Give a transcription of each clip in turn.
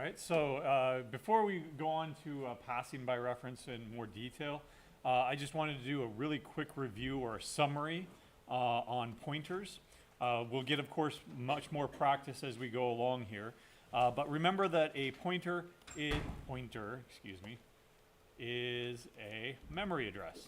right, so before we go on to passing by reference in more detail, I just wanted to do a really quick review or a summary on pointers. We'll get, of course, much more practice as we go along here. But remember that a pointer, is a memory address,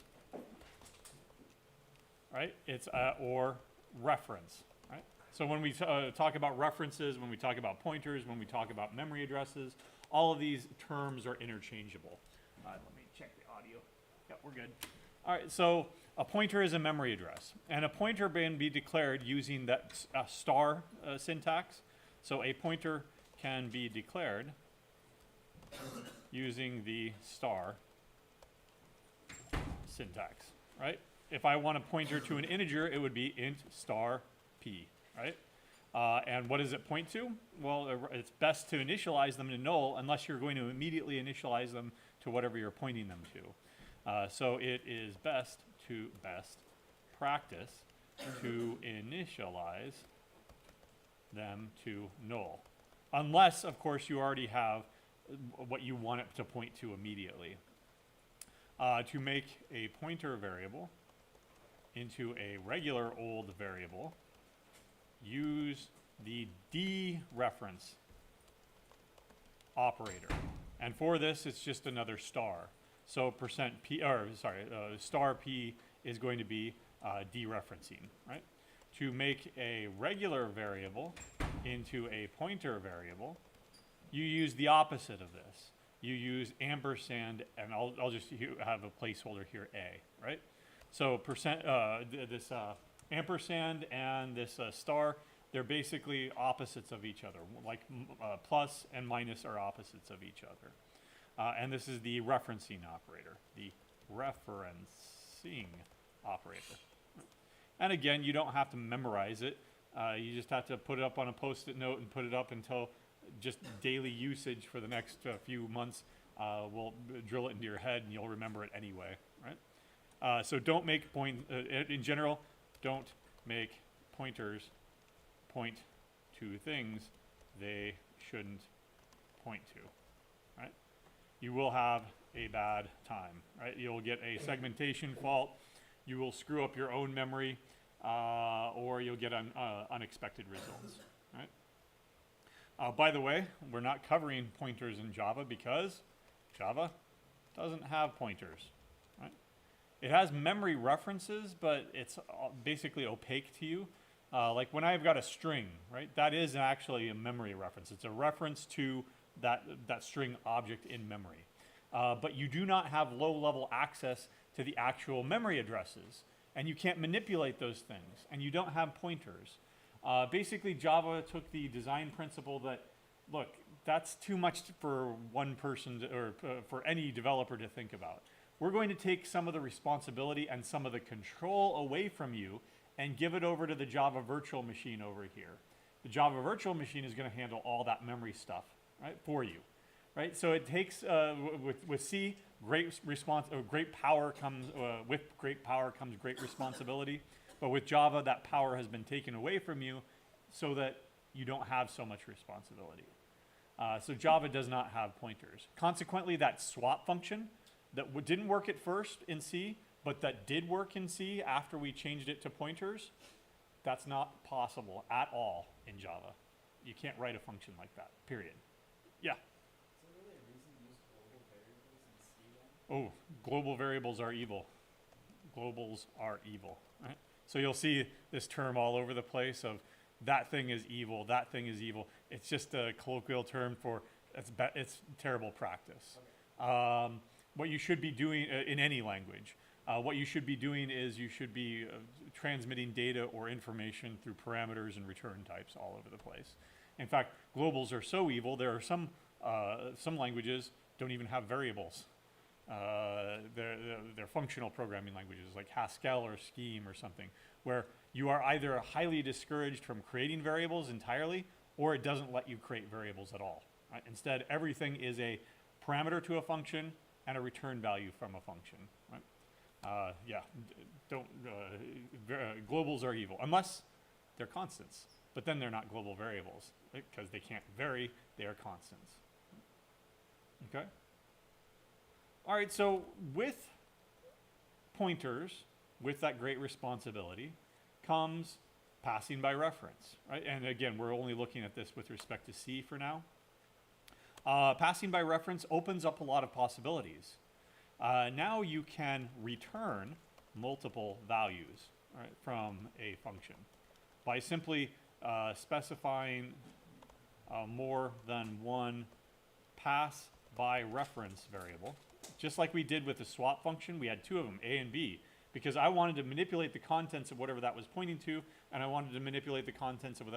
right? It's or reference, right? So when we talk about references, when we talk about pointers, when we talk about memory addresses, all of these terms are interchangeable. Let me check the audio. Yep, we're good. All right, so a pointer is a memory address, and a pointer can be declared using that star syntax. So a pointer can be declared using the star syntax, right? If I want to pointer to an integer, it would be int star p, right? And what does it point to? Well, it's best to initialize them to null unless you're going to immediately initialize them to whatever you're pointing them to. So it is best practice to initialize them to null. Unless, of course, you already have what you want it to point to immediately. To make a pointer variable into a regular old variable, use the dereference operator. And for this, it's just another star. So star p is going to be dereferencing, right? To make a regular variable into a pointer variable, you use the opposite of this. You use ampersand, and I'll just have a placeholder here, a, right? So this ampersand and this star, they're basically opposites of each other. Like plus and minus are opposites of each other. And this is the referencing operator, the referencing operator. And again, you don't have to memorize it. You just have to put it up on a Post-it note and put it up until just daily usage for the next few months will drill it into your head and you'll remember it anyway, right? So don't make in general, don't make pointers point to things they shouldn't point to, right? You will have a bad time, right? You'll get a segmentation fault, you will screw up your own memory, or you'll get unexpected results, right? By the way, we're not covering pointers in Java because Java doesn't have pointers, right? It has memory references, but it's basically opaque to you. Like when I've got a string, right? That is actually a memory reference. It's a reference to that string object in memory. But you do not have low-level access to the actual memory addresses, and you can't manipulate those things, and you don't have pointers. Basically, Java took the design principle that, look, that's too much for one person or for any developer to think about. We're going to take some of the responsibility and some of the control away from you and give it over to the Java virtual machine over here. The Java virtual machine is going to handle all that memory stuff, right, for you, right? So it takes with C, great power comes with great power comes great responsibility. But with Java, that power has been taken away from you so that you don't have so much responsibility. So Java does not have pointers. Consequently, that swap function that didn't work at first in C, but that did work in C after we changed it to pointers, that's not possible at all in Java. You can't write a function like that, period. Yeah? Is there really a reason to use global variables in C then? Oh, global variables are evil. Globals are evil, right? So you'll see this term all over the place of that thing is evil, that thing is evil. It's just a colloquial term for it's terrible practice. Okay. What you should be doing in any language, what you should be doing is you should be transmitting data or information through parameters and return types all over the place. In fact, globals are so evil, there are some languages don't even have variables. They're functional programming languages like Haskell or Scheme or something, where you are either highly discouraged from creating variables entirely, or it doesn't let you create variables at all. Right? Instead, everything is a parameter to a function and a return value from a function. Right? Globals are evil, unless they're constants. But then they're not global variables, because they can't vary, they are constants. Okay. All right, so with pointers, with that great responsibility, comes passing by reference, right? And again, we're only looking at this with respect to C for now. Passing by reference opens up a lot of possibilities. Now you can return multiple values, right, from a function by simply specifying more than one pass by reference variable. Just like we did with the swap function, we had two of them, A and B, because I wanted to manipulate the contents of whatever that was pointing to, and I wanted to manipulate the contents of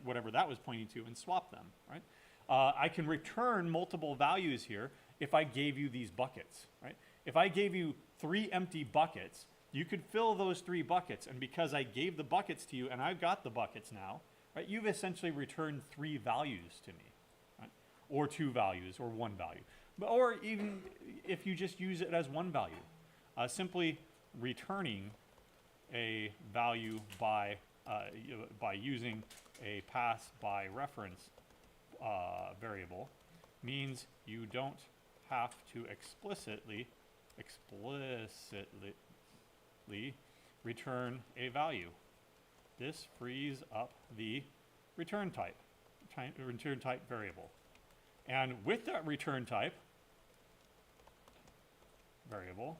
whatever that was pointing to and swap them, right? I can return multiple values here if I gave you these buckets, right? If I gave you 3 empty buckets, you could fill those 3 buckets, and because I gave the buckets to you and I've got the buckets now, right, you've essentially returned 3 values to me, right? Or 2 values or 1 value. Or even if you just use it as 1 value, simply returning a value by using a pass by reference variable means you don't have to explicitly return a value. This frees up the return type variable. And with that return type variable,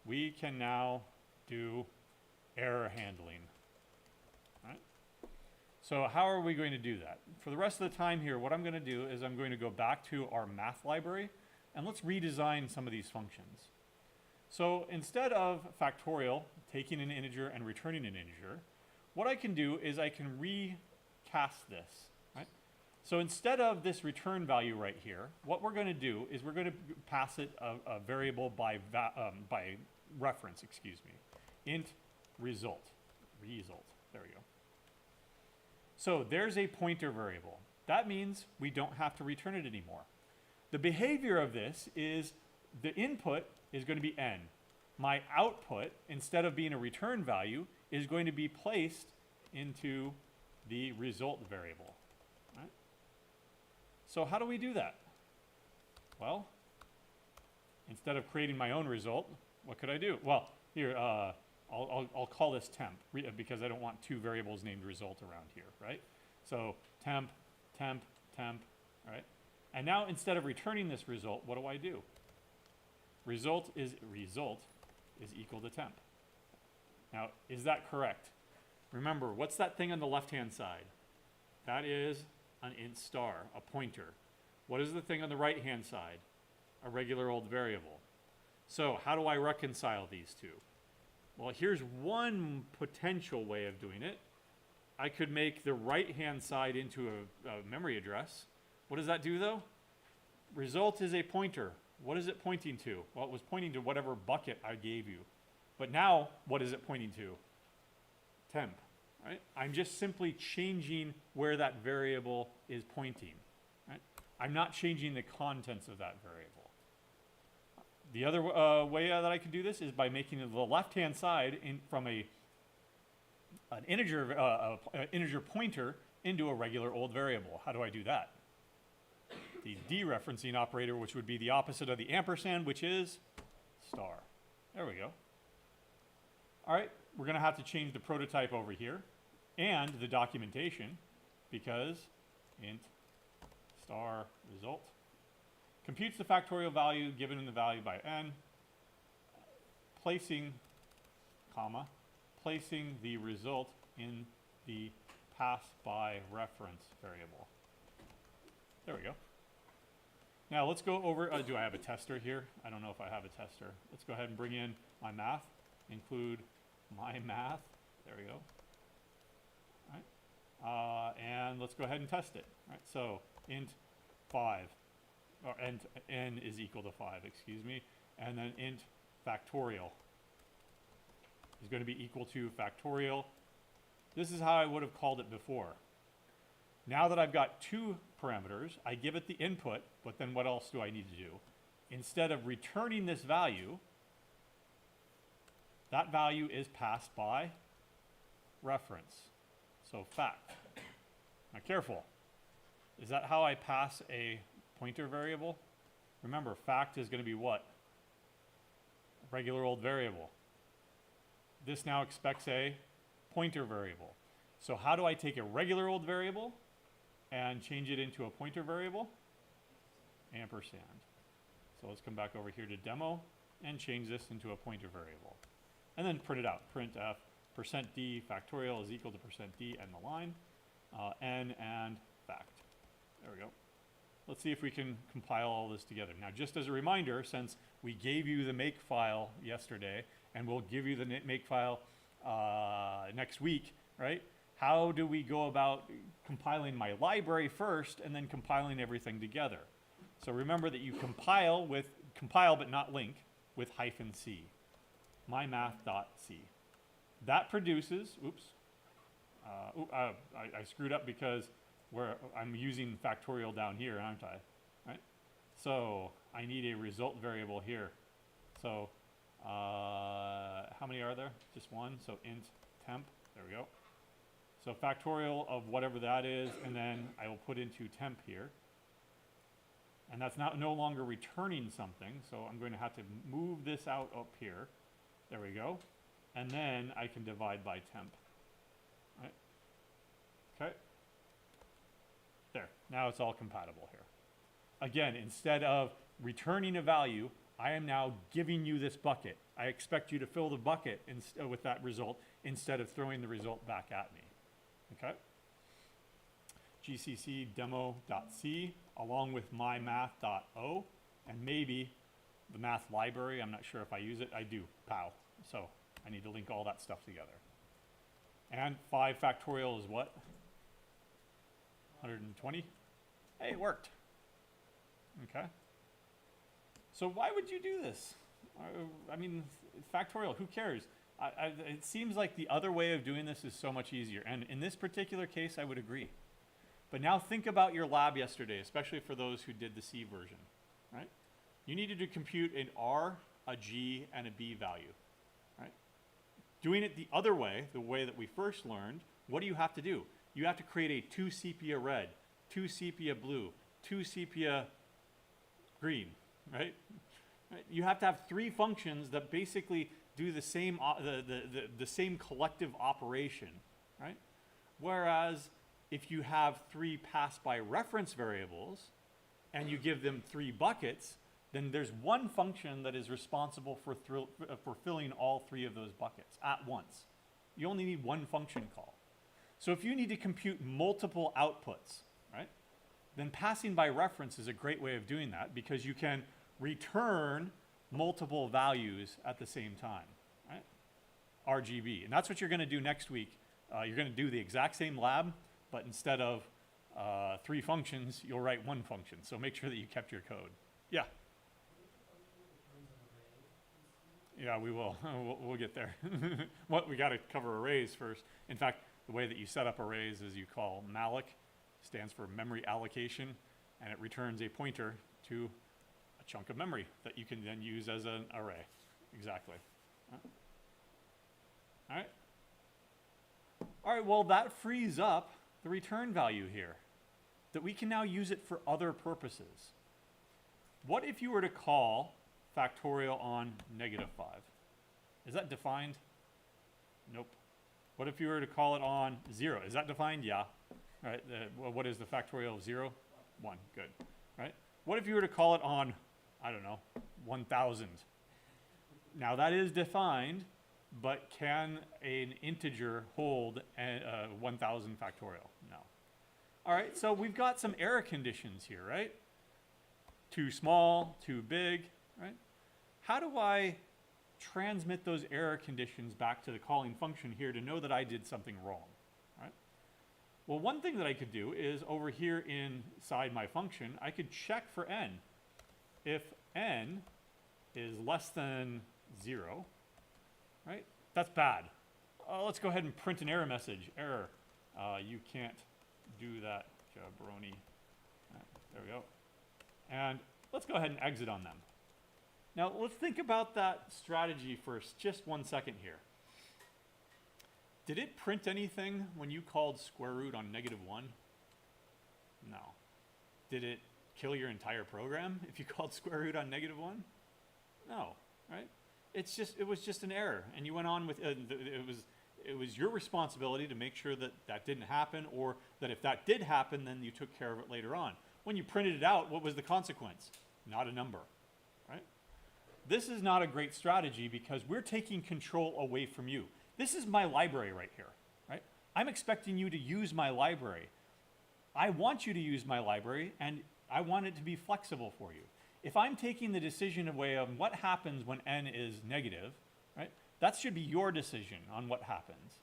we can now do error handling. Right? So how are we going to do that? For the rest of the time here, what I'm going to do is I'm going to go back to our math library, and let's redesign some of these functions. So instead of factorial, taking an integer and returning an integer, what I can do is I can recast this. Right? So instead of this return value right here, what we're going to do is we're going to pass it a variable by reference, int result. There we go. So there's a pointer variable. That means we don't have to return it anymore. The behavior of this is the input is going to be n. My output, instead of being a return value, is going to be placed into the result variable. Right? So how do we do that? Well, instead of creating my own result, what could I do? Well, here, I'll call this temp because I don't want 2 variables named result around here, right? So temp, right? And now instead of returning this result, what do I do? Result is equal to temp. Now, is that correct? Remember, what's that thing on the left-hand side? That is an int star, a pointer. What is the thing on the right-hand side? A regular old variable. So how do I reconcile these two? Well, here's one potential way of doing it. I could make the right-hand side into a memory address. What does that do, though? Result is a pointer. What is it pointing to? Well, it was pointing to whatever bucket I gave you. But now, what is it pointing to? Temp, right? I'm just simply changing where that variable is pointing, right? I'm not changing the contents of that variable. The other way that I can do this is by making the left-hand side from an integer pointer into a regular old variable. How do I do that? The dereferencing operator, which would be the opposite of the ampersand, which is star. There we go. All right, we're going to have to change the prototype over here and the documentation because int star result computes the factorial value given in the value by n, placing the result in the pass by reference variable. There we go. Now let's go over, do I have a tester here? I don't know if I have a tester. Let's go ahead and bring in my math, include my math. There we go. All right. And let's go ahead and test it. All right. So int 5, or n is equal to 5, excuse me. And then int factorial is going to be equal to factorial. This is how I would have called it before. Now that I've got 2 parameters, I give it the input, but then what else do I need to do? Instead of returning this value, that value is passed by reference. So fact. Now careful. Is that how I pass a pointer variable? Remember, fact is going to be what? A regular old variable. This now expects a pointer variable. So how do I take a regular old variable and change it into a pointer variable? Ampersand. So let's come back over here to demo and change this into a pointer variable. And then print it out. Printf %d factorial is equal to %d and the line, n and fact. There we go. Let's see if we can compile all this together. Now, just as a reminder, since we gave you the make file yesterday, and we'll give you the make file next week, right? How do we go about compiling my library first and then compiling everything together? So remember that you compile but not link with -c, mymath.c. That produces, I screwed up because I'm using factorial down here, aren't I? Right? So I need a result variable here. So how many are there? Just one. So int temp. There we go. So factorial of whatever that is, and then I will put into temp here. And that's no longer returning something, so I'm going to have to move this out up here. There we go. And then I can divide by temp. Right? Okay. There. Now it's all compatible here. Again, instead of returning a value, I am now giving you this bucket. I expect you to fill the bucket with that result instead of throwing the result back at me. Okay? GCC demo.c along with mymath.o and maybe the math library. I'm not sure if I use it. I do. POW. So I need to link all that stuff together. And 5 factorial is what? 120? Hey, it worked. Okay. So why would you do this? I mean, factorial, who cares? It seems like the other way of doing this is so much easier. And in this particular case, I would agree. But now think about your lab yesterday, especially for those who did the C version, right? You needed to compute an R, a G, and a B value, right? Doing it the other way, the way that we first learned, what do you have to do? You have to create a 2 sepia red, 2 sepia blue, 2 sepia green, right? You have to have 3 functions that basically do the same, the same collective operation, right? Whereas if you have 3 pass by reference variables and you give them 3 buckets, then there's one function that is responsible for filling all 3 of those buckets at once. You only need one function call. So if you need to compute multiple outputs, right, then passing by reference is a great way of doing that because you can return multiple values at the same time, right? RGB. And that's what you're going to do next week. You're going to do the exact same lab, but instead of 3 functions, you'll write 1 function. So make sure that you kept your code. Yeah. Yeah, we will. We'll get there. We got to cover arrays first. In fact, the way that you set up arrays is you call malloc, stands for memory allocation, and it returns a pointer to a chunk of memory that you can then use as an array. Exactly. All right. All right, well, that frees up the return value here, that we can now use it for other purposes. What if you were to call factorial on -5? Is that defined? Nope. What if you were to call it on 0? Is that defined? Yeah. All right. Well, what is the factorial of 0? 1. Good. Right? What if you were to call it on, I don't know, 1000? Now that is defined, but can an integer hold 1000 factorial? No. All right. So we've got some error conditions here, right? Too small, too big, right? How do I transmit those error conditions back to the calling function here to know that I did something wrong, right? Well, one thing that I could do is over here inside my function, I could check for n. If n is less than 0, right? That's bad. Let's go ahead and print an error message. Error. You can't do that, jabroni. Right, there we go. And let's go ahead and exit on them. Now, let's think about that strategy for just 1 second here. Did it print anything when you called square root on -1? No. Did it kill your entire program if you called square root on -1? No, right? It was just an error, and you went on with, it was your responsibility to make sure that that didn't happen, or that if that did happen, then you took care of it later on. When you printed it out, what was the consequence? Not a number, right? This is not a great strategy because we're taking control away from you. This is my library right here, right? I'm expecting you to use my library. I want you to use my library, and I want it to be flexible for you. If I'm taking the decision away of what happens when n is negative, right, that should be your decision on what happens.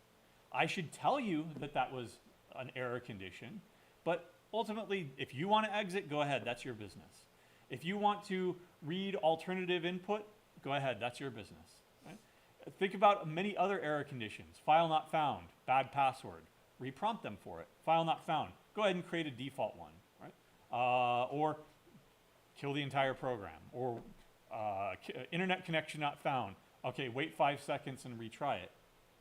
I should tell you that that was an error condition, but ultimately, if you want to exit, go ahead, that's your business. If you want to read alternative input, go ahead, that's your business. Right? Think about many other error conditions. File not found, bad password, reprompt them for it. File not found, go ahead and create a default one, right? Or kill the entire program, or internet connection not found. Okay, wait 5 seconds and retry it.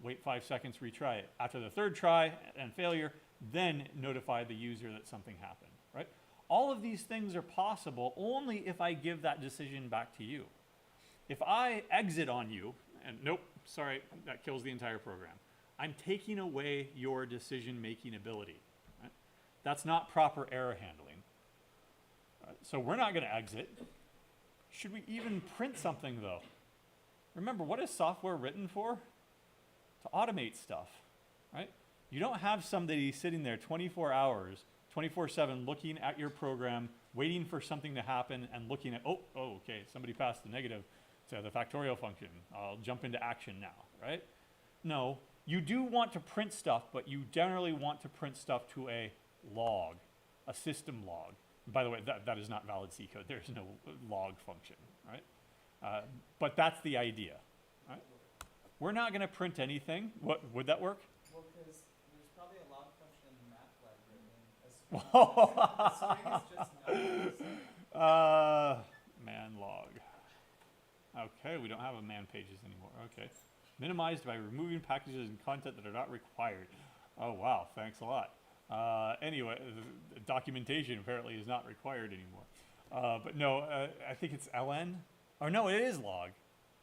Wait 5 seconds, retry it. After the third try and failure, then notify the user that something happened, right? All of these things are possible only if I give that decision back to you. If I exit on you, and nope, sorry, that kills the entire program. I'm taking away your decision-making ability. Right? That's not proper error handling. So we're not going to exit. Should we even print something, though? Remember, what is software written for? To automate stuff, right? You don't have somebody sitting there 24 hours, 24/7 looking at your program, waiting for something to happen and looking at, okay, somebody passed the negative to the factorial function. I'll jump into action now, right? No, you do want to print stuff, but you generally want to print stuff to a log, a system log. By the way, that is not valid C code. There's no log function, right? But that's the idea, right? We're not going to print anything. What, would that work? Well, because there's probably a log function in the math library, and a string is just numbers. Man log. Okay, we don't have a man pages anymore. Okay. Minimized by removing packages and content that are not required. Oh, wow. Thanks a lot. Anyway, the documentation apparently is not required anymore. But no, I think it's ln. Or no, it is log.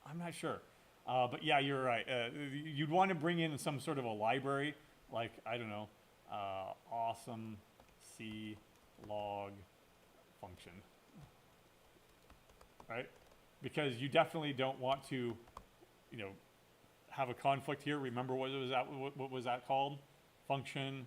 I'm not sure. But yeah, you're right. You'd want to bring in some sort of a library, like, I don't know, awesome C log function, right? Because you definitely don't want to, have a conflict here. Remember what was that called? Function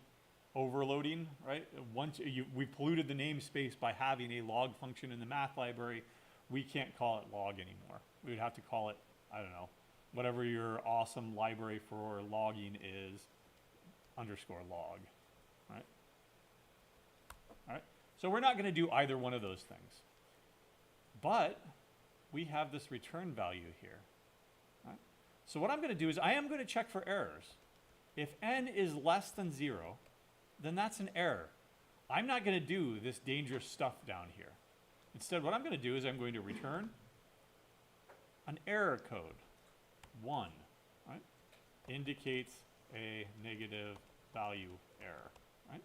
overloading, right? Once we polluted the namespace by having a log function in the math library, we can't call it log anymore. We would have to call it, I don't know, whatever your awesome library for logging is, _log, right? All right, so we're not going to do either one of those things. But we have this return value here. Right? So what I'm going to do is I am going to check for errors. If n is less than 0, then that's an error. I'm not going to do this dangerous stuff down here. Instead, what I'm going to do is I'm going to return an error code. 1, right? Indicates a negative value error, right?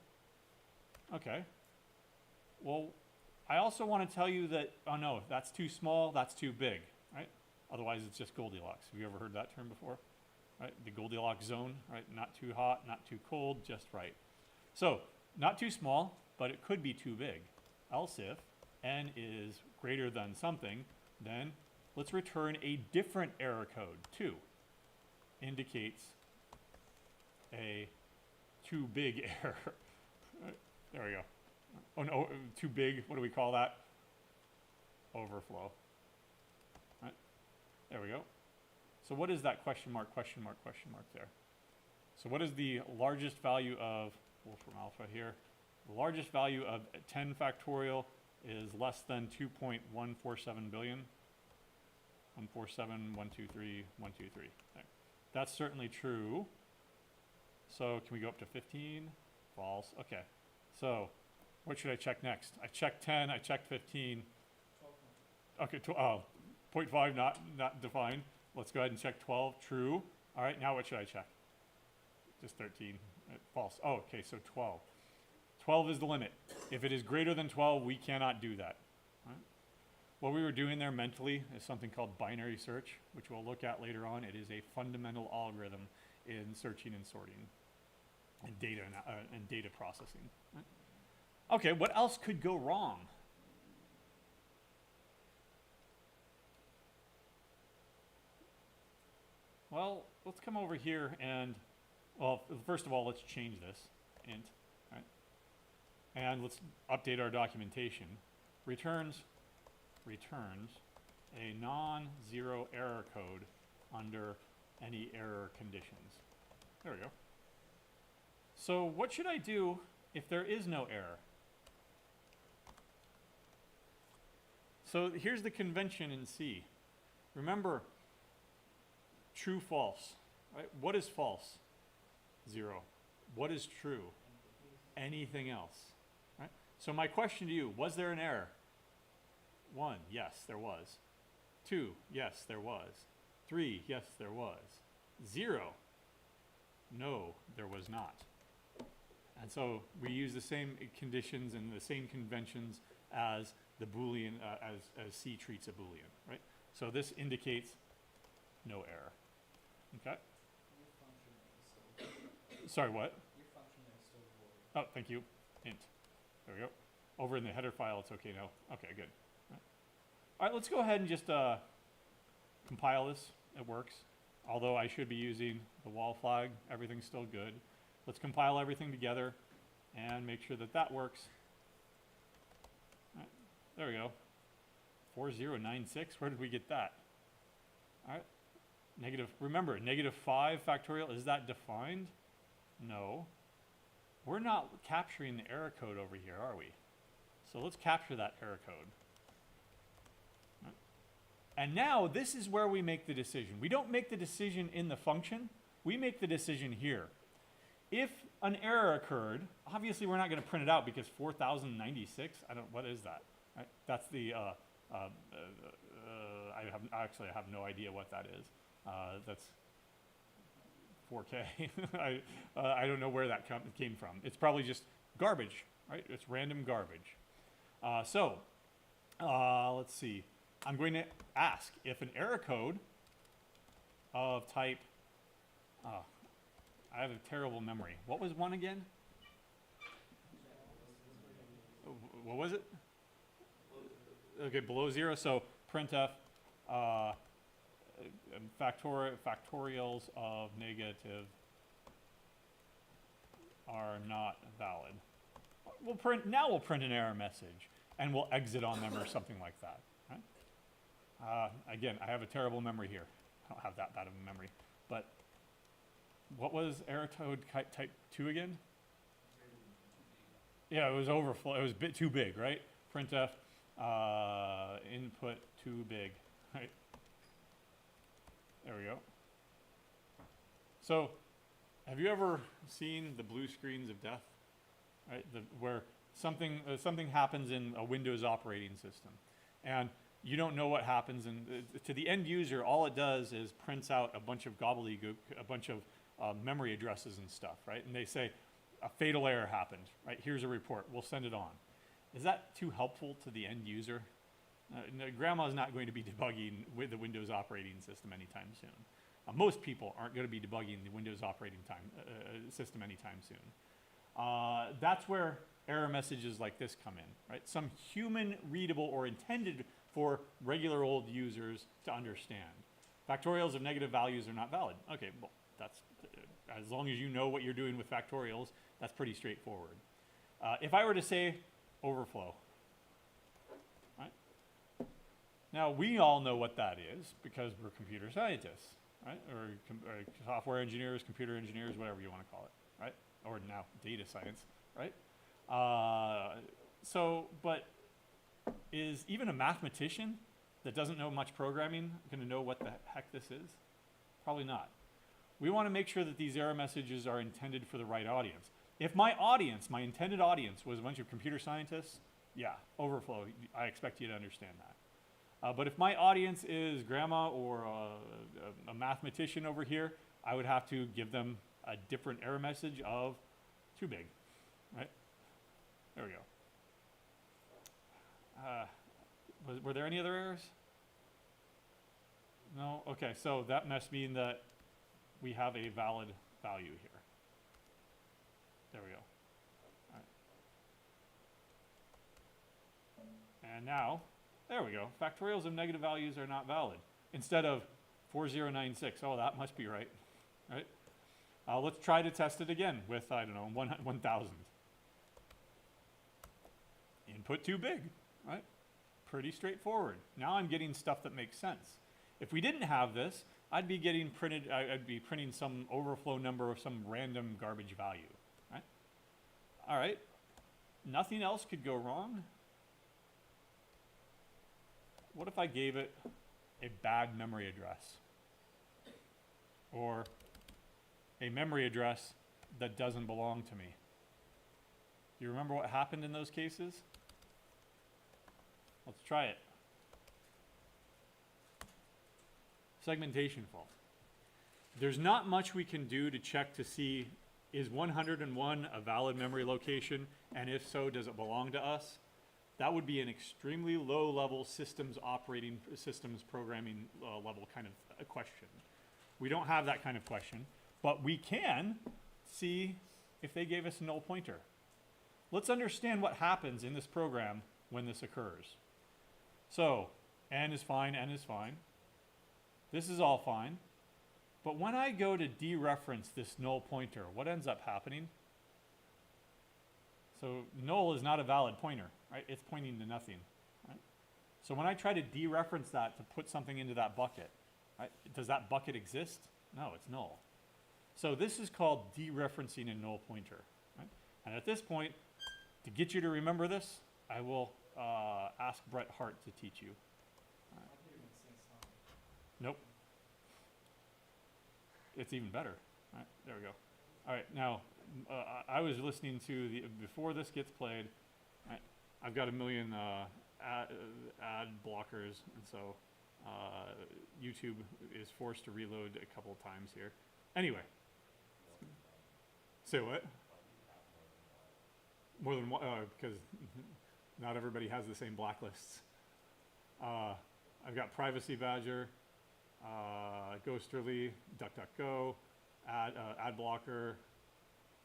Okay. Well, I also want to tell you that, oh no, that's too small, that's too big, right? Otherwise, it's just Goldilocks. Have you ever heard that term before? Right? The Goldilocks zone, right? Not too hot, not too cold, just right. So, not too small, but it could be too big. Else if n is greater than something, then let's return a different error code, 2. Indicates a too big error. There we go. Oh no, too big, what do we call that? Overflow. Right? There we go. So what is that question mark there? So what is the largest value of Wolfram Alpha here? The largest value of 10 factorial is less than 2.147 billion. 147, 123, 123. There. That's certainly true. So can we go up to 15? False. Okay. So what should I check next? I checked 10, I checked 15. 12. Okay, 0.5 not defined. Let's go ahead and check 12. True. All right, now what should I check? Just 13. False. Oh, okay, so 12. 12 is the limit. If it is greater than 12, we cannot do that. Right? What we were doing there mentally is something called binary search, which we'll look at later on. It is a fundamental algorithm in searching and sorting and data processing. Right? Okay, what else could go wrong? Well, let's come over here and, well, first of all, let's change this int, right? And let's update our documentation. Returns a non-zero error code under any error conditions. There we go. So what should I do if there is no error? So here's the convention in C. Remember, true, false, right? What is false? 0. What is true? Anything else, right? So my question to you, was there an error? 1, yes, there was. 2, yes, there was. 3, yes, there was. 0, no, there was not. And so we use the same conditions and the same conventions as the Boolean, as C treats a Boolean, right? So this indicates no error. Okay? Your function name is still Sorry, what? Your function name is still void. Oh, thank you. Int. There we go. Over in the header file, it's okay now. Okay, good. All right, let's go ahead and just compile this. It works. Although I should be using the wall flag, everything's still good. Let's compile everything together and make sure that that works. All right, there we go. 4096, where did we get that? All right, remember, -5 factorial, is that defined? No. We're not capturing the error code over here, are we? So let's capture that error code. All right. And now this is where we make the decision. We don't make the decision in the function, we make the decision here. If an error occurred, obviously we're not going to print it out because 4096, what is that? Right? That's the, I have no idea what that is. That's 4K. I don't know where that came from. It's probably just garbage, right? It's random garbage. Let's see. I'm going to ask if an error code of type, I have a terrible memory. What was 1 again? What was it? Okay, below 0. So printf factorials of negative are not valid. We'll print an error message and we'll exit on them or something like that. Right? Again, I have a terrible memory here. I don't have that bad of a memory, but what was error code type 2 again? Yeah, it was overflow. It was a bit too big, right? Printf input too big, right? There we go. So, have you ever seen the blue screens of death? Right, where something happens in a Windows operating system, and you don't know what happens, and to the end user, all it does is prints out a bunch of gobbledygook, a bunch of memory addresses and stuff, right? And they say, a fatal error happened, right? Here's a report, we'll send it on. Is that too helpful to the end user? No, grandma's not going to be debugging with the Windows operating system anytime soon. Most people aren't going to be debugging the Windows operating system anytime soon. That's where error messages like this come in, right? Some human readable or intended for regular old users to understand. Factorials of negative values are not valid. Okay, well, that's, as long as you know what you're doing with factorials, that's pretty straightforward. If I were to say overflow, right? Now, we all know what that is because we're computer scientists, right? Or software engineers, computer engineers, whatever you want to call it, right? Or now data science, right? But is even a mathematician that doesn't know much programming going to know what the heck this is? Probably not. We want to make sure that these error messages are intended for the right audience. If my audience, my intended audience, was a bunch of computer scientists, yeah, overflow, I expect you to understand that. But if my audience is grandma or a mathematician over here, I would have to give them a different error message of too big, right? There we go. Were there any other errors? No? Okay, so that must mean that we have a valid value here. There we go. All right. And now, there we go. Factorials of negative values are not valid. Instead of 4096, oh, that must be right, right? Let's try to test it again with, I don't know, 1000. Input too big, right? Pretty straightforward. Now I'm getting stuff that makes sense. If we didn't have this, I'd be printing some overflow number of some random garbage value, right? All right, nothing else could go wrong. What if I gave it a bad memory address? Or a memory address that doesn't belong to me? Do you remember what happened in those cases? Let's try it. Segmentation fault. There's not much we can do to check to see, is 101 a valid memory location, and if so, does it belong to us? That would be an extremely low-level systems programming level kind of a question. We don't have that kind of question, but we can see if they gave us a null pointer. Let's understand what happens in this program when this occurs. So, n is fine, n is fine. This is all fine. But when I go to dereference this null pointer, what ends up happening? So null is not a valid pointer, right? It's pointing to nothing, right? So when I try to dereference that to put something into that bucket, right, does that bucket exist? No, it's null. So this is called dereferencing a null pointer, right? And at this point, to get you to remember this, I will ask Bret Hart to teach you. I thought you were gonna sing a song. Nope. It's even better. All right, there we go. All right, now, I was listening to before this gets played, I've got a million ad blockers, and so YouTube is forced to reload a couple of times here. Anyway. Say what? More than one, because not everybody has the same blacklists. I've got Privacy Badger, Ghosterly, DuckDuckGo, Ad Blocker,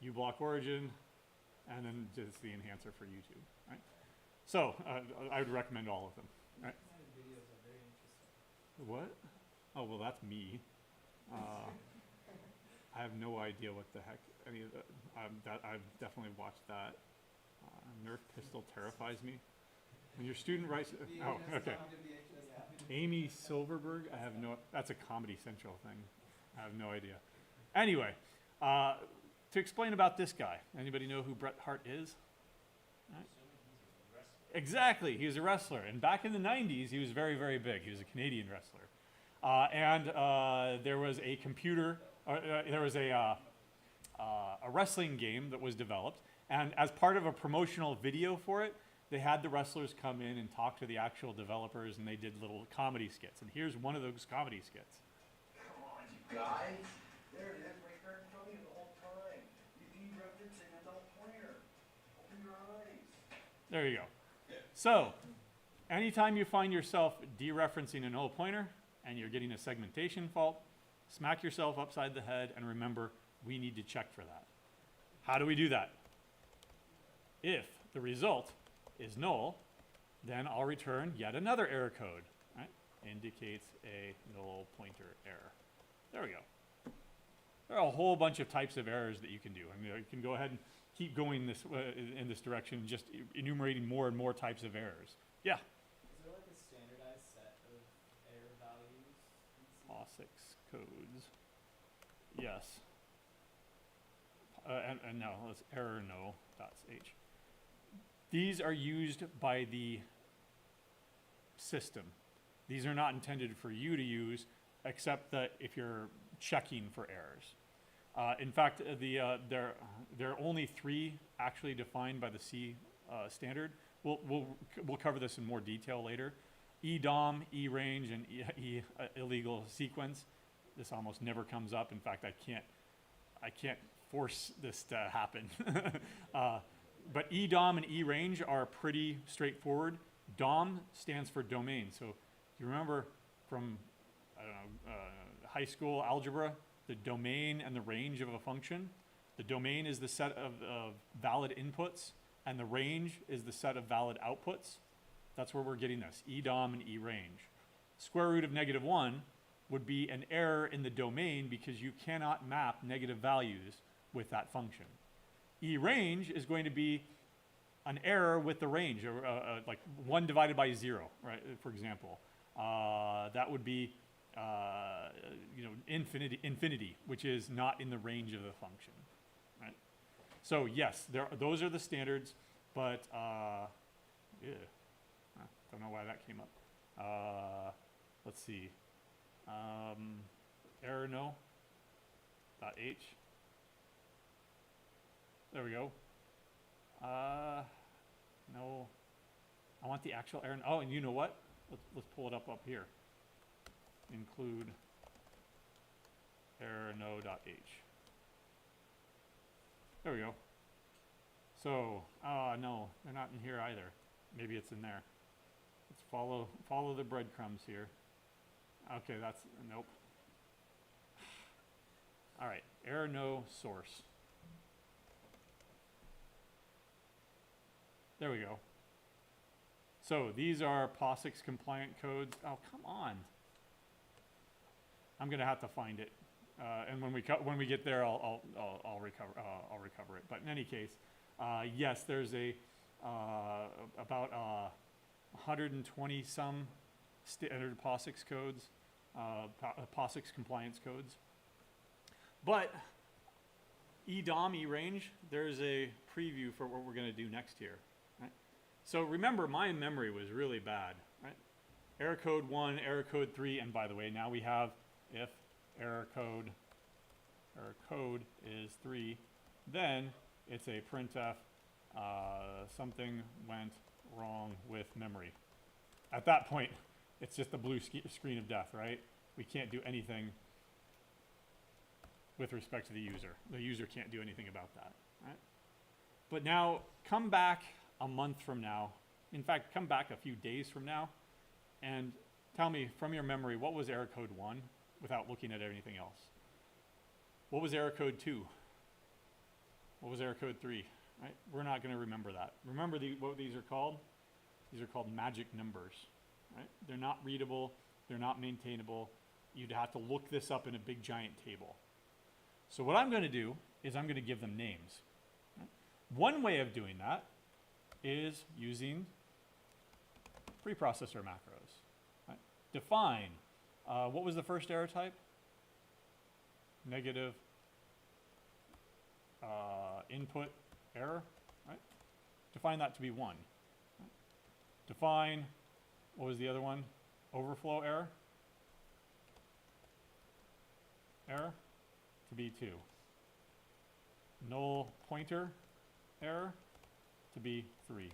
uBlock Origin, and then just the enhancer for YouTube, right? So I would recommend all of them, right? These kind of videos are very interesting. What? Oh, well, that's me. I have no idea what the heck any of that. I've definitely watched that. Nerf pistol terrifies me. When your student writes, oh, okay. Amy Silverberg, I have no, that's a Comedy Central thing. I have no idea. Anyway, to explain about this guy, anybody know who Bret Hart is? Right. Exactly, he was a wrestler. And back in the 90s, he was very, very big. He was a Canadian wrestler. There was a computer, there was a wrestling game that was developed. And as part of a promotional video for it, they had the wrestlers come in and talk to the actual developers, and they did little comedy skits. And here's one of those comedy skits. Come on, you guys. There it is, right there in front of you the whole time. You dereferencing a null pointer. Open your eyes. There you go. So, anytime you find yourself dereferencing a null pointer and you're getting a segmentation fault, smack yourself upside the head and remember, we need to check for that. How do we do that? If the result is null, then I'll return yet another error code, right? Indicates a null pointer error. There we go. There are a whole bunch of types of errors that you can do. I mean, you can go ahead and keep going this in this direction, just enumerating more and more types of errors. Yeah? Is there like a standardized set of error values? POSIX codes. Yes. And no, let's error no, .h. These are used by the system. These are not intended for you to use, except that if you're checking for errors. In fact, there are only 3 actually defined by the C standard. We'll cover this in more detail later. EDOM, E-range, and illegal sequence. This almost never comes up. In fact, I can't force this to happen. But EDOM and ERange are pretty straightforward. DOM stands for domain. So you remember from, I don't know, high school algebra, the domain and the range of a function. The domain is the set of valid inputs, and the range is the set of valid outputs. That's where we're getting this, EDOM and ERange. Square root of -1 would be an error in the domain because you cannot map negative values with that function. ERange is going to be an error with the range, or like 1 divided by 0, right? For example, that would be infinity, which is not in the range of the function, right? So yes, those are the standards, but don't know why that came up. Let's see. Error no. .h. There we go. No. I want the actual error. Oh, and you know what? Let's pull it up here. Include error no.h. There we go. So, no, they're not in here either. Maybe it's in there. Let's follow the breadcrumbs here. Okay, that's, nope. All right, error no source. There we go. So these are POSIX compliant codes. Oh, come on. I'm gonna have to find it, and when we get there, I'll recover it. But in any case, yes, there's about 120 some standard POSIX codes, POSIX compliance codes. But EDOM, ERange, there's a preview for what we're going to do next here. Right? So remember, my memory was really bad. Right? Error code 1, error code 3, and by the way, now we have if error code is 3, then it's a printf something went wrong with memory. At that point, it's just the blue screen of death, right? We can't do anything with respect to the user. The user can't do anything about that, right? But now, come back a month from now. In fact, come back a few days from now and tell me from your memory, what was error code 1 without looking at anything else? What was error code 2? What was error code 3? Right? We're not going to remember that. Remember what these are called? These are called magic numbers. Right? They're not readable. They're not maintainable. You'd have to look this up in a big giant table. So what I'm going to do is I'm going to give them names. Right? One way of doing that is using preprocessor macros. Right? Define. What was the first error type? Negative input error. Right? Define that to be 1. Right? Define, what was the other one? Overflow error. Error to be 2. Null pointer error to be 3.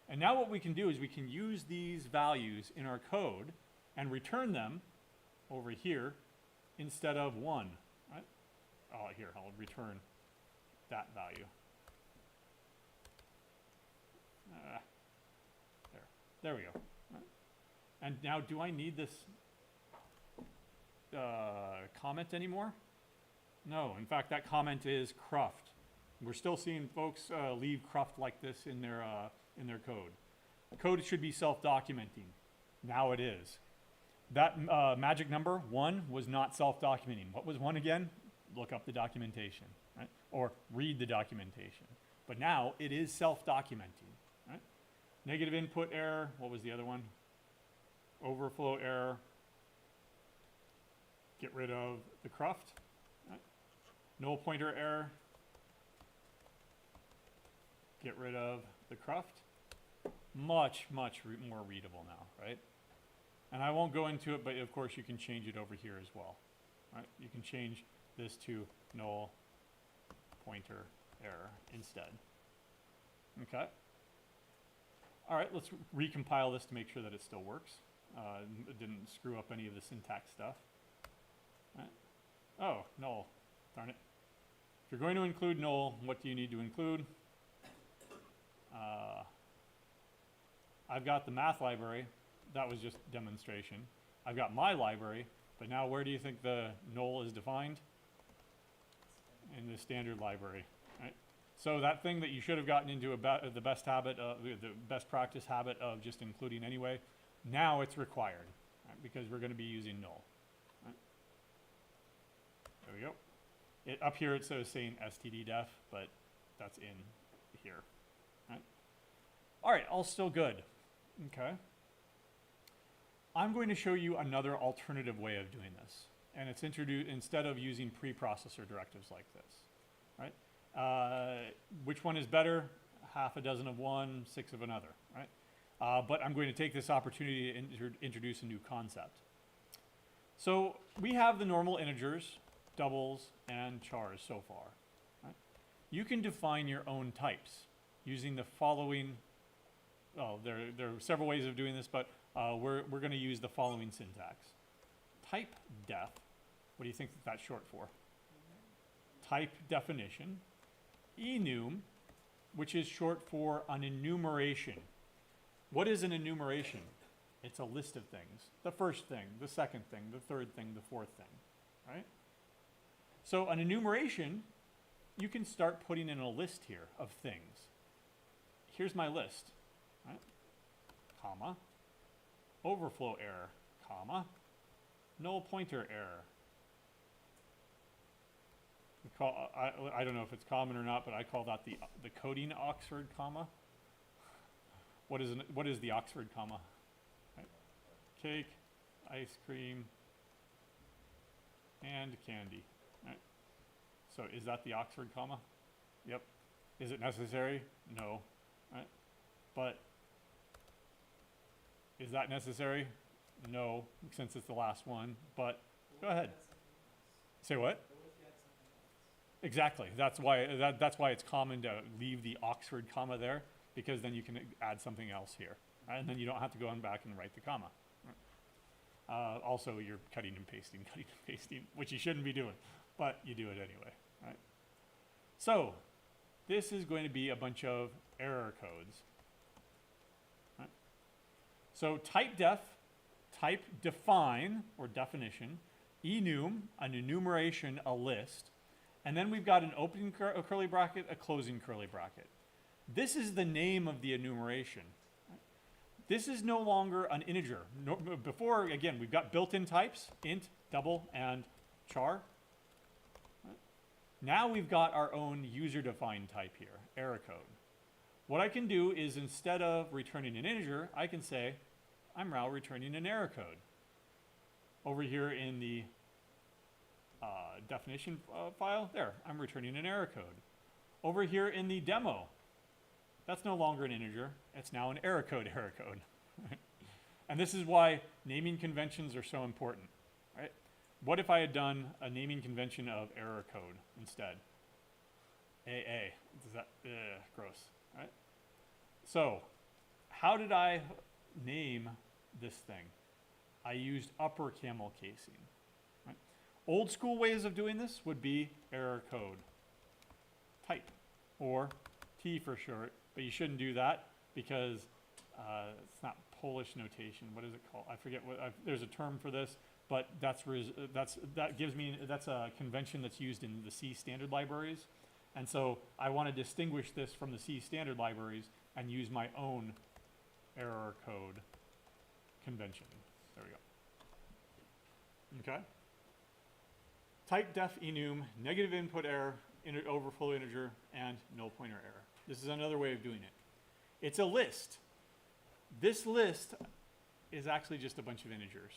And now what we can do is we can use these values in our code and return them over here instead of 1, right? Oh, here, I'll return that value. There we go. Right. And now, do I need this comment anymore? No, in fact, that comment is cruft. We're still seeing folks leave cruft like this in their code. Code should be self-documenting. Now it is. That magic number 1 was not self-documenting. What was 1 again? Look up the documentation, right? Or read the documentation. But now it is self-documenting, right? Negative input error. What was the other one? Overflow error. Get rid of the cruft. Right? Null pointer error. Get rid of the cruft. Much more readable now, right? And I won't go into it, but of course you can change it over here as well, right? You can change this to null pointer error instead. Okay. All right, let's recompile this to make sure that it still works. It didn't screw up any of the syntax stuff. Right. Oh, null, darn it. If you're going to include null, what do you need to include? I've got the math library. That was just demonstration. I've got my library, but now where do you think the null is defined? In the standard library, right? So that thing that you should have gotten into the best habit, the best practice habit of just including anyway, now it's required, right? Because we're going to be using null. Right? There we go. Up here it says saying stdef, but that's in here. Right? All right, all still good. Okay. I'm going to show you another alternative way of doing this. And it's introduced instead of using preprocessor directives like this, right? Which one is better? Half a dozen of one, 6 of another, right? But I'm going to take this opportunity to introduce a new concept. So we have the normal integers, doubles, and chars so far. Right? You can define your own types using the following. Well, there are several ways of doing this, but we're going to use the following syntax. Type def, what do you think that's short for? Type definition. Enum, which is short for an enumeration. What is an enumeration? It's a list of things. The first thing, the second thing, the third thing, the fourth thing, right? So an enumeration, you can start putting in a list here of things. Here's my list, right? Comma, overflow error, comma, null pointer error. I don't know if it's common or not, but I call that the coding Oxford comma. What is the Oxford comma? Right. Cake, ice cream, and candy. Right. So is that the Oxford comma? Yep. Is it necessary? No. Right. But is that necessary? No, since it's the last one. But go ahead. Say what? Exactly. That's why it's common to leave the Oxford comma there, because then you can add something else here, right? And then you don't have to go on back and write the comma. Right? Also, you're cutting and pasting, which you shouldn't be doing, but you do it anyway, right? So this is going to be a bunch of error codes. Right? So type def, type define or definition, enum, an enumeration, a list. And then we've got an opening curly bracket, a closing curly bracket. This is the name of the enumeration. This is no longer an integer. Before, again, we've got built-in types, int, double, and char. Now we've got our own user-defined type here, error code. What I can do is instead of returning an integer, I can say, I'm now returning an error code. Over here in the definition file, there, I'm returning an error code. Over here in the demo, that's no longer an integer, it's now an error code. And this is why naming conventions are so important, right? What if I had done a naming convention of error code instead? AA, is that, gross, right? So, how did I name this thing? I used upper camel casing. Old school ways of doing this would be error code type, or T for short, but you shouldn't do that because it's not Polish notation. What is it called? I forget there's a term for this, but that's a convention that's used in the C standard libraries. And so I want to distinguish this from the C standard libraries and use my own error code convention. There we go. Okay. Type def enum, negative input error, overflow integer, and null pointer error. This is another way of doing it. It's a list. This list is actually just a bunch of integers.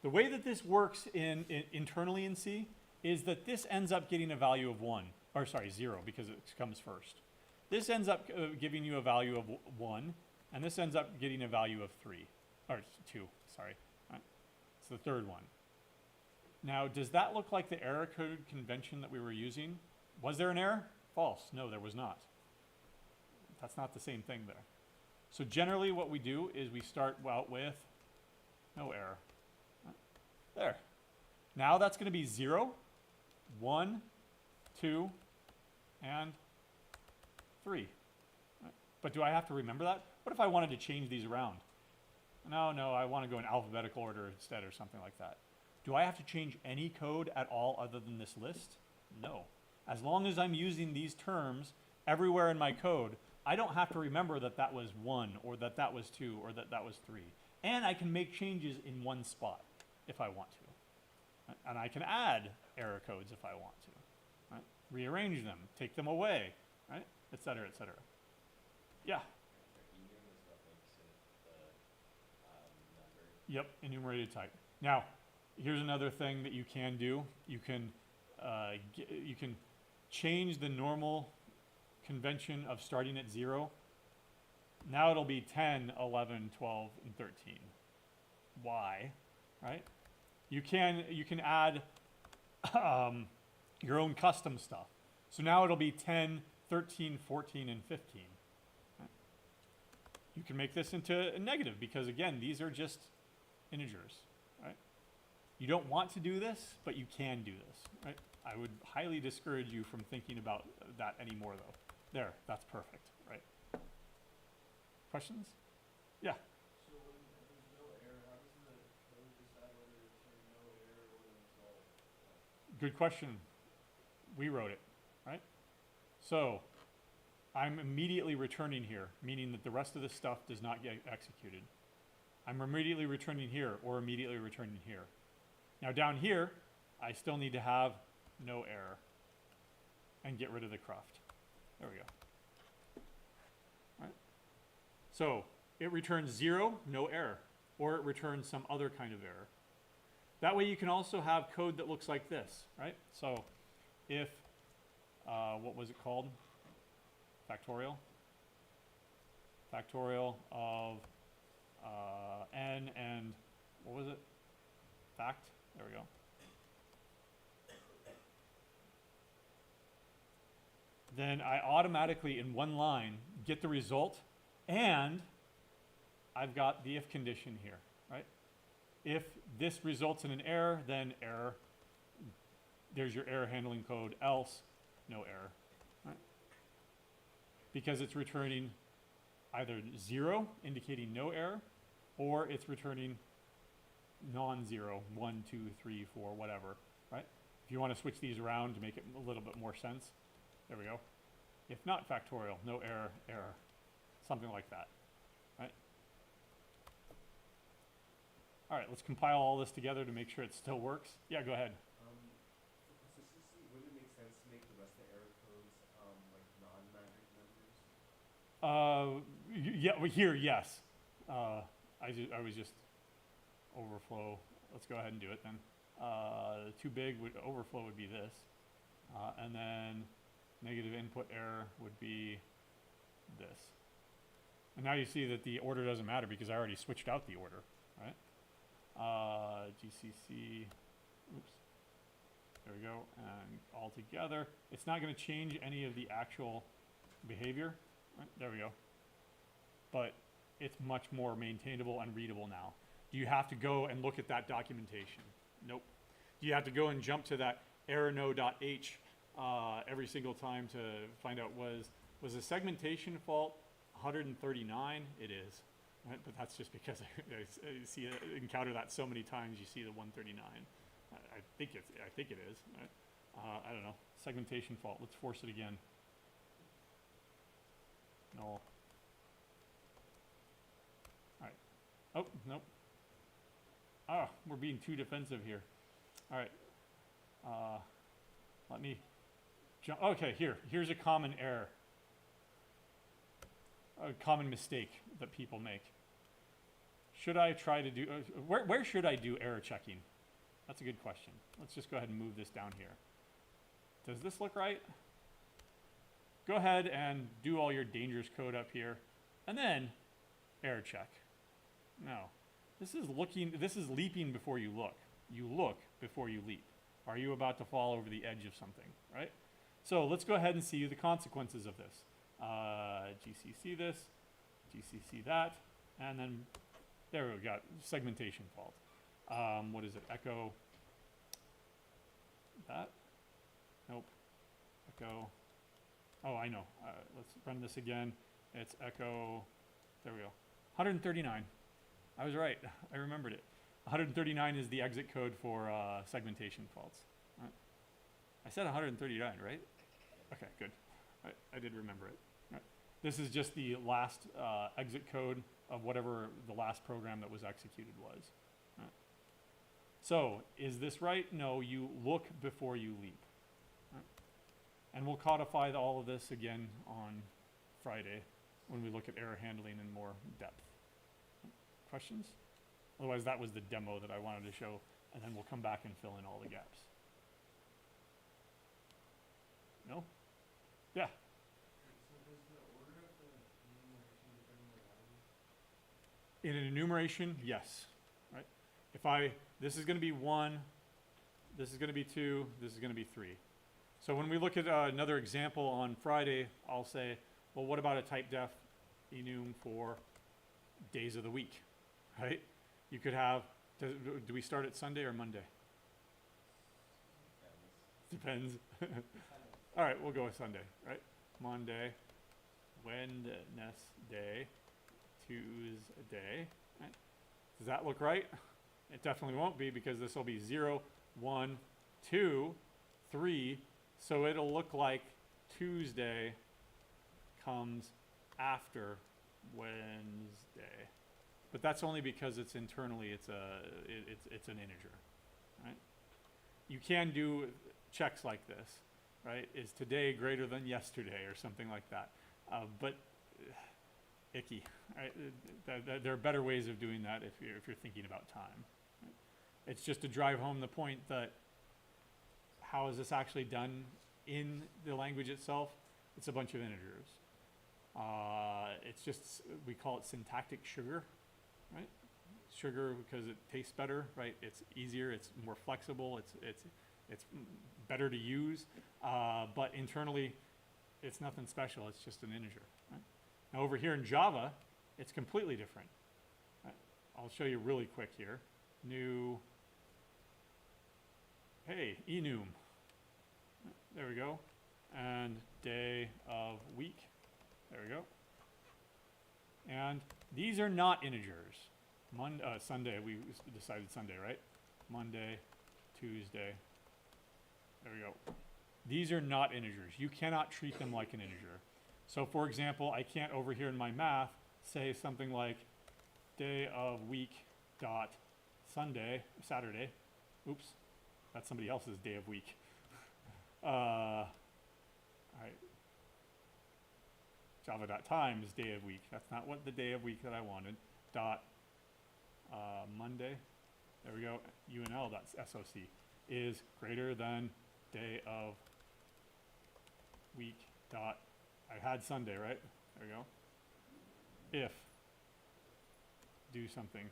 The way that this works internally in C is that this ends up getting a value of 0, because it comes first. This ends up giving you a value of 1, and this ends up getting a value of 2, sorry. Right? It's the third one. Now, does that look like the error code convention that we were using? Was there an error? False. No, there was not. That's not the same thing there. So generally what we do is we start out with no error. There. Now that's going to be 0, 1, 2, and 3. But do I have to remember that? What if I wanted to change these around? No, I want to go in alphabetical order instead or something like that. Do I have to change any code at all other than this list? No. As long as I'm using these terms everywhere in my code, I don't have to remember that that was 1 or that that was 2 or that that was 3. And I can make changes in one spot if I want to. Right? And I can add error codes if I want to. Right? Rearrange them, take them away, right? Et cetera, et cetera. Yeah. Yep, enumerated type. Now, here's another thing that you can do. You can change the normal convention of starting at 0. Now it'll be 10, 11, 12, and 13. Why? Right? You can add your own custom stuff. So now it'll be 10, 13, 14, and 15. Right? You can make this into a negative because, again, these are just integers. Right? You don't want to do this, but you can do this. Right? I would highly discourage you from thinking about that anymore, though. There, that's perfect. Right? Questions? Yeah. So when there's no error, how does the code decide whether to return no error or an result? Good question. We wrote it, right? So I'm immediately returning here, meaning that the rest of this stuff does not get executed. I'm immediately returning here or immediately returning here. Now down here, I still need to have no error and get rid of the cruft. There we go. Right? So it returns 0, no error, or it returns some other kind of error. That way you can also have code that looks like this, right? So if, what was it called? Factorial. Factorial of n and, what was it? Fact, there we go. Then I automatically, in one line, get the result, and I've got the if condition here, right? If this results in an error, then error. There's your error handling code, else, no error, right? Because it's returning either 0, indicating no error, or it's returning non-zero, 1, 2, 3, 4, whatever, right? If you want to switch these around to make it a little bit more sense, there we go. If not factorial, no error, error. Something like that, right? All right, let's compile all this together to make sure it still works. Yeah, go ahead. For consistency, wouldn't it make sense to make the rest of the error codes like non-magic numbers? Yeah, well, here, yes. I was just overflow. Let's go ahead and do it then. Too big overflow would be this, and then negative input error would be this. And now you see that the order doesn't matter because I already switched out the order, right? GCC, oops, there we go, and all together. It's not going to change any of the actual behavior, right? There we go. But it's much more maintainable and readable now. Do you have to go and look at that documentation? Nope. Do you have to go and jump to that error_no.h every single time to find out was the segmentation fault 139? It is, right? But that's just because I encounter that so many times. You see the 139. I think it is. Right? I don't know. Segmentation fault. Let's force it again. No. All right. Oh, nope. Ah, we're being too defensive here. All right. Let me jump. Okay, here's a common error. A common mistake that people make. Should I try to do, where should I do error checking? That's a good question. Let's just go ahead and move this down here. Does this look right? Go ahead and do all your dangerous code up here, and then error check. No, this is leaping before you look. You look before you leap. Are you about to fall over the edge of something, right? So let's go ahead and see the consequences of this. GCC this, GCC that, and then there we got segmentation fault. What is it? Echo that? Nope. Echo. Oh, I know. Let's run this again. It's echo, there we go, 139. I was right, I remembered it. 139 is the exit code for segmentation faults. Right. I said 139, right? Okay, good. I did remember it. Right. This is just the last exit code of whatever the last program that was executed was. Right. So, is this right? No, you look before you leap. Right. And we'll codify all of this again on Friday when we look at error handling in more depth. Questions? Otherwise, that was the demo that I wanted to show, and then we'll come back and fill in all the gaps. No? Yeah. So does the order of the enumeration determine the value? In an enumeration, yes. Right? This is going to be 1, this is going to be 2, this is going to be 3. So when we look at another example on Friday, I'll say, well, what about a type def enum for days of the week, right? You could have, do we start at Sunday or Monday? Depends. All right, we'll go with Sunday, right? Monday, Wednesday, Tuesday. Right? Does that look right? It definitely won't be because this will be 0, 1, 2, 3. So it'll look like Tuesday comes after Wednesday. But that's only because it's internally, it's an integer, right? You can do checks like this, right? Is today greater than yesterday or something like that? But icky, right? There are better ways of doing that if you're thinking about time. Right? It's just to drive home the point that how is this actually done in the language itself? It's a bunch of integers. It's just, we call it syntactic sugar, right? Sugar because it tastes better, right? It's easier, it's more flexible, it's better to use, but internally, it's nothing special, it's just an integer, right? Now over here in Java, it's completely different. Right? I'll show you really quick here. New, hey, enum. There we go. And day of week. There we go. And these are not integers. Sunday, we decided Sunday, right? Monday, Tuesday. There we go. These are not integers. You cannot treat them like an integer. So for example, I can't over here in my math say something like day of week dot Sunday, Saturday. Oops, that's somebody else's day of week. All right. Java.time is day of week. That's not what the day of week that I wanted. Dot Monday, there we go, unl.soc is greater than day of week dot, I had Sunday, right? There we go. If do something.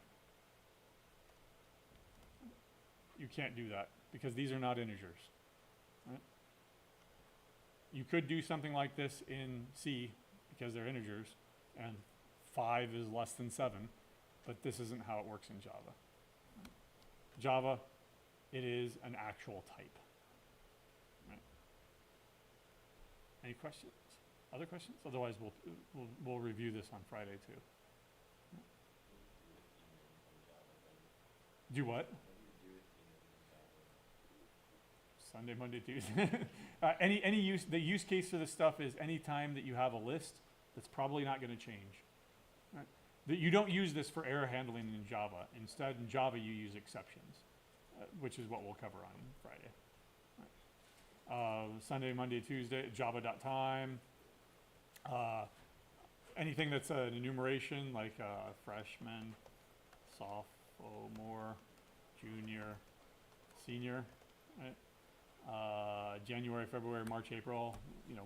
You can't do that because these are not integers. Right? You could do something like this in C because they're integers and 5 is less than 7, but this isn't how it works in Java. Java, it is an actual type. Right. Any questions? Other questions? Otherwise, we'll review this on Friday too. Do what? Sunday, Monday, Tuesday. The use case for this stuff is any time that you have a list that's probably not going to change. Right? You don't use this for error handling in Java. Instead, in Java, you use exceptions, which is what we'll cover on Friday. Right. Sunday, Monday, Tuesday, java.time. Anything that's an enumeration, like freshman, sophomore, junior, senior, right? January, February, March, April,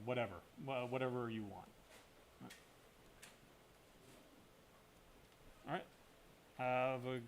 whatever you want. Right. All right. Have a